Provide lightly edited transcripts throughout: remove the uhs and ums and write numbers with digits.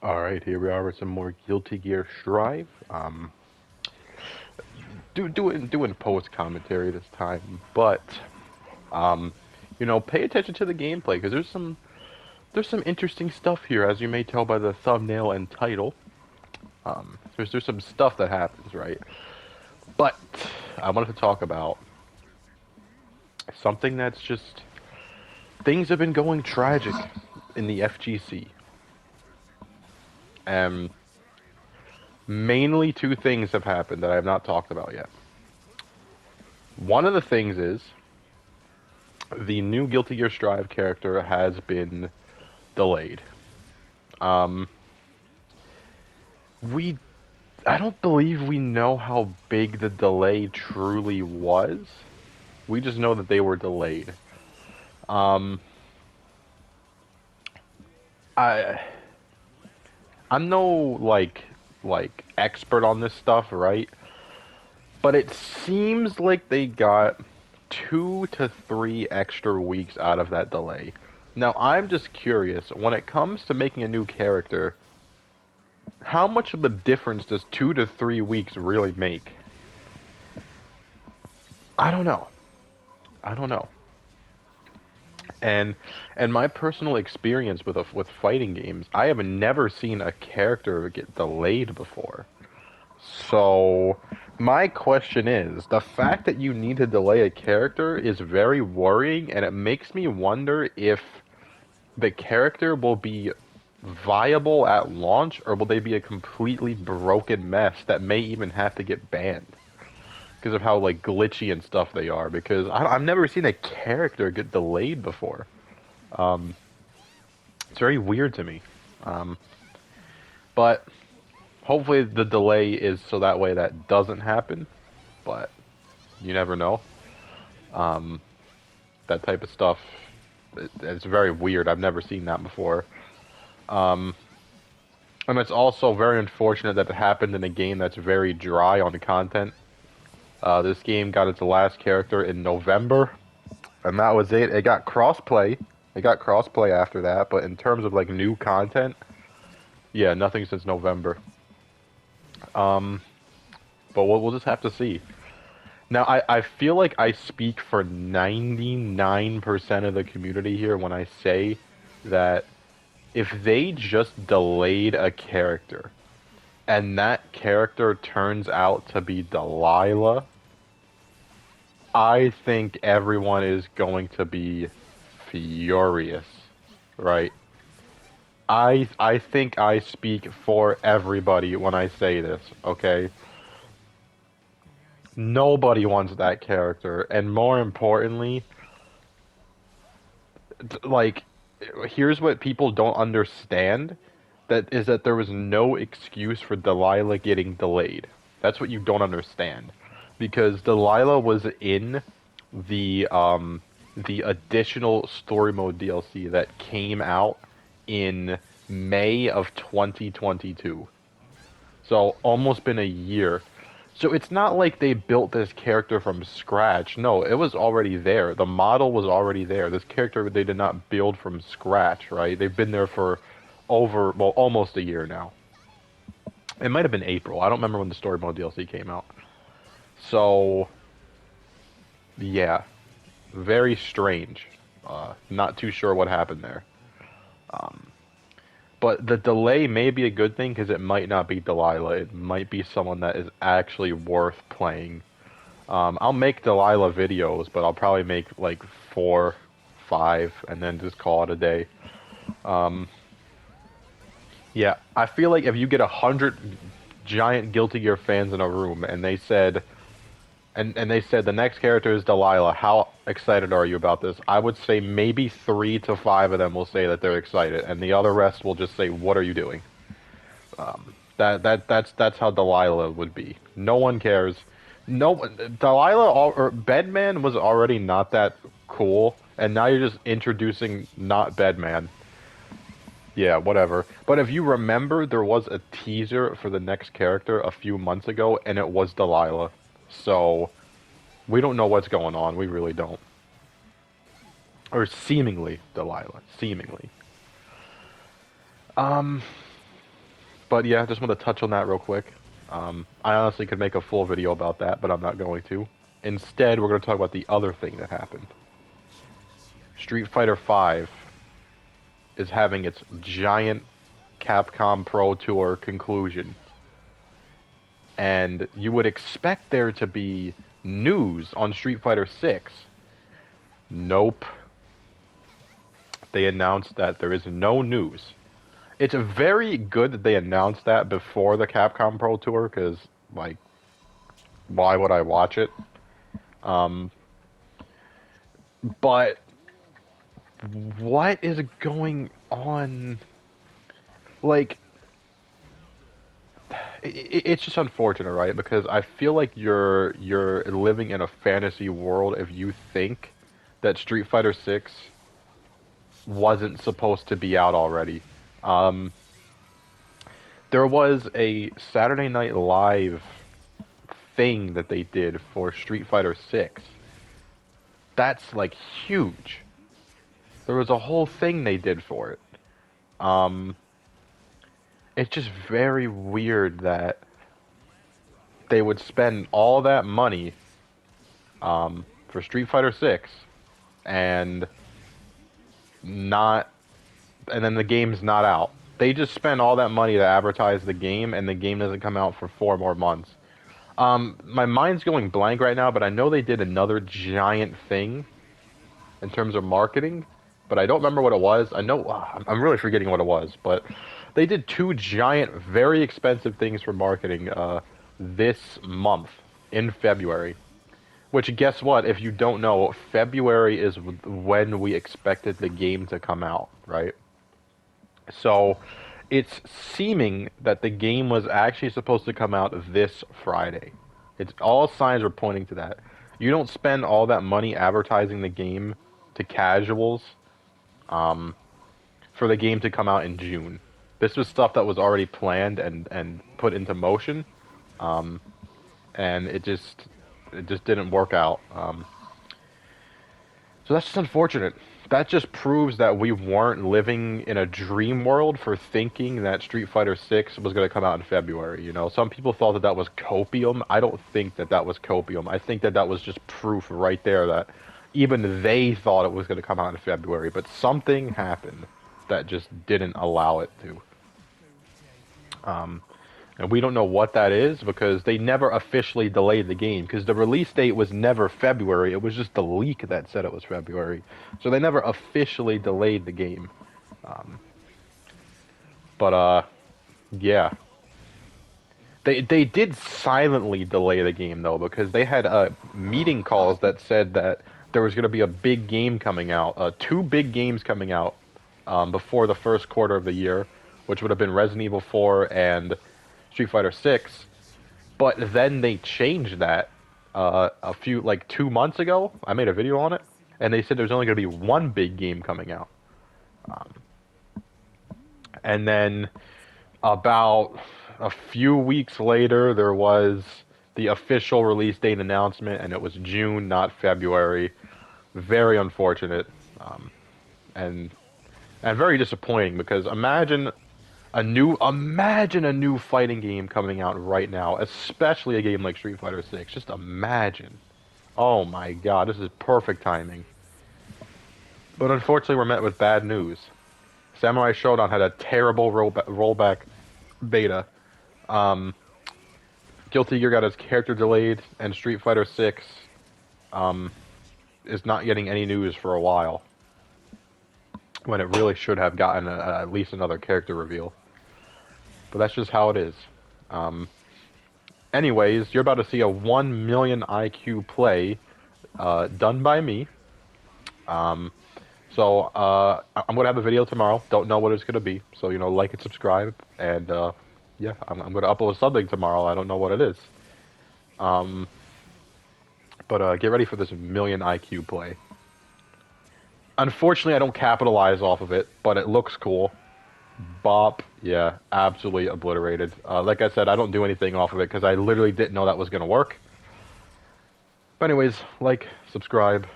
Alright, here we are with some more guiltygearstrive. Doing post commentary this time, but pay attention to the gameplay because there's some interesting stuff here, as you may tell by the thumbnail and title. There's some stuff that happens, right? But I wanted to talk about something that's just things have been going tragic in the FGC. Mainly two things have happened that I have not talked about yet. One of the things is the new Guilty Gear Strive character has been delayed. I don't believe we know how big the delay truly was. We just know that they were delayed. I'm no like expert on this stuff, right? But it seems like they got 2 to 3 extra weeks out of that delay. Now, I'm just curious, when it comes to making a new character, how much of a difference does 2 to 3 weeks really make? I don't know. And my personal experience with fighting games, I have never seen a character get delayed before. So my question is, the fact that you need to delay a character is very worrying, and it makes me wonder if the character will be viable at launch, or will they be a completely broken mess that may even have to get banned because of how like glitchy and stuff they are. Because I've never seen a character get delayed before. It's very weird to me. But hopefully the delay is so that way that doesn't happen. But you never know. That type of stuff, it's very weird. I've never seen that before. And it's also very unfortunate that it happened in a game that's very dry on the content. This game got its last character in November, and that was it. It got crossplay. After that, but in terms of like new content, yeah, nothing since November. But we'll just have to see. Now, I feel like I speak for 99% of the community here when I say that if they just delayed a character, and that character turns out to be Delilah, I think everyone is going to be furious, right? I think I speak for everybody when I say this, okay? Nobody wants that character, and more importantly, like, here's what people don't understand, that there was no excuse for Delilah getting delayed. That's what you don't understand. Because Delilah was in the additional story mode DLC that came out in May of 2022. So almost been a year. So it's not like they built this character from scratch. No, it was already there. The model was already there. This character they did not build from scratch, right? They've been there for almost a year now. It might have been April. I don't remember when the story mode DLC came out. So, yeah, very strange. Not too sure what happened there. But the delay may be a good thing because it might not be Delilah. It might be someone that is actually worth playing. I'll make Delilah videos, but I'll probably make like 4, 5, and then just call it a day. Yeah, I feel like if you get 100 giant Guilty Gear fans in a room and they said, and they said the next character is Delilah, how excited are you about this? I would say maybe 3 to 5 of them will say that they're excited, and the other rest will just say, "What are you doing?" That's how Delilah would be. No one cares. Delilah or Bedman was already not that cool, and now you're just introducing not Bedman. Yeah, whatever. But if you remember, there was a teaser for the next character a few months ago, and it was Delilah. So, we don't know what's going on. We really don't. Or seemingly Delilah. Seemingly. But yeah, just want to touch on that real quick. I honestly could make a full video about that, but I'm not going to. Instead, we're going to talk about the other thing that happened. Street Fighter V is having its giant Capcom Pro Tour conclusion. And you would expect there to be news on Street Fighter 6. Nope. They announced that there is no news. It's very good that they announced that before the Capcom Pro Tour, because, like, why would I watch it? But what is going on? Like, it's just unfortunate, right? Because I feel like you're living in a fantasy world if you think that Street Fighter 6 wasn't supposed to be out already. There was a Saturday Night Live thing that they did for Street Fighter 6. That's like huge. There was a whole thing they did for it. It's just very weird that they would spend all that money for Street Fighter 6 and then the game's not out. They just spend all that money to advertise the game, and the game doesn't come out for 4 more months. My mind's going blank right now, but I know they did another giant thing in terms of marketing, but I don't remember what it was. I know I'm really forgetting what it was, but they did 2 giant, very expensive things for marketing this month in February. Which, guess what? If you don't know, February is when we expected the game to come out, right? So, it's seeming that the game was actually supposed to come out this Friday. All signs are pointing to that. You don't spend all that money advertising the game to casuals for the game to come out in June. This was stuff that was already planned and put into motion, and it just didn't work out. So that's just unfortunate. That just proves that we weren't living in a dream world for thinking that Street Fighter 6 was going to come out in February. You know, some people thought that was copium. I don't think that was copium. I think that was just proof right there that even they thought it was going to come out in February, but something happened that just didn't allow it to. And we don't know what that is because they never officially delayed the game, because the release date was never February. It was just the leak that said it was February. So they never officially delayed the game. Yeah. They did silently delay the game, though, because they had meeting calls that said that there was going to be a big game coming out. 2 big games coming out before the first quarter of the year, which would have been Resident Evil 4 and Street Fighter 6, but then they changed that a few, like 2 months ago. I made a video on it, and they said there's only going to be 1 big game coming out. And then about a few weeks later, there was the official release date announcement, and it was June, not February. Very unfortunate, and very disappointing, because imagine a new fighting game coming out right now, especially a game like Street Fighter 6. Just imagine. Oh my god, this is perfect timing. But unfortunately, we're met with bad news. Samurai Shodown had a terrible rollback beta. Guilty Gear got his character delayed, and Street Fighter 6 is not getting any news for a while, when it really should have gotten at least another character reveal. But that's just how it is. Anyways, you're about to see a 1 million IQ play done by me. I'm going to have a video tomorrow. Don't know what it's going to be. So, like and subscribe. And, yeah, I'm going to upload something tomorrow. I don't know what it is. But get ready for this 1 million IQ play. Unfortunately, I don't capitalize off of it, but it looks cool. Bop, yeah, absolutely obliterated. Like I said, I don't do anything off of it because I literally didn't know that was going to work. But anyways, like, subscribe.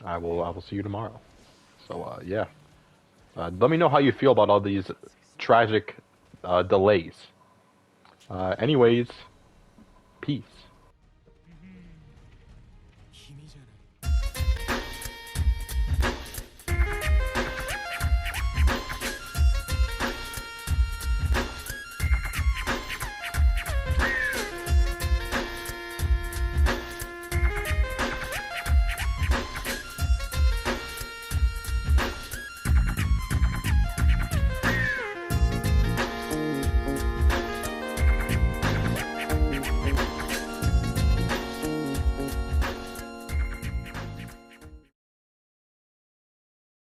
I will see you tomorrow. So, yeah. Let me know how you feel about all these tragic delays. Anyways, peace.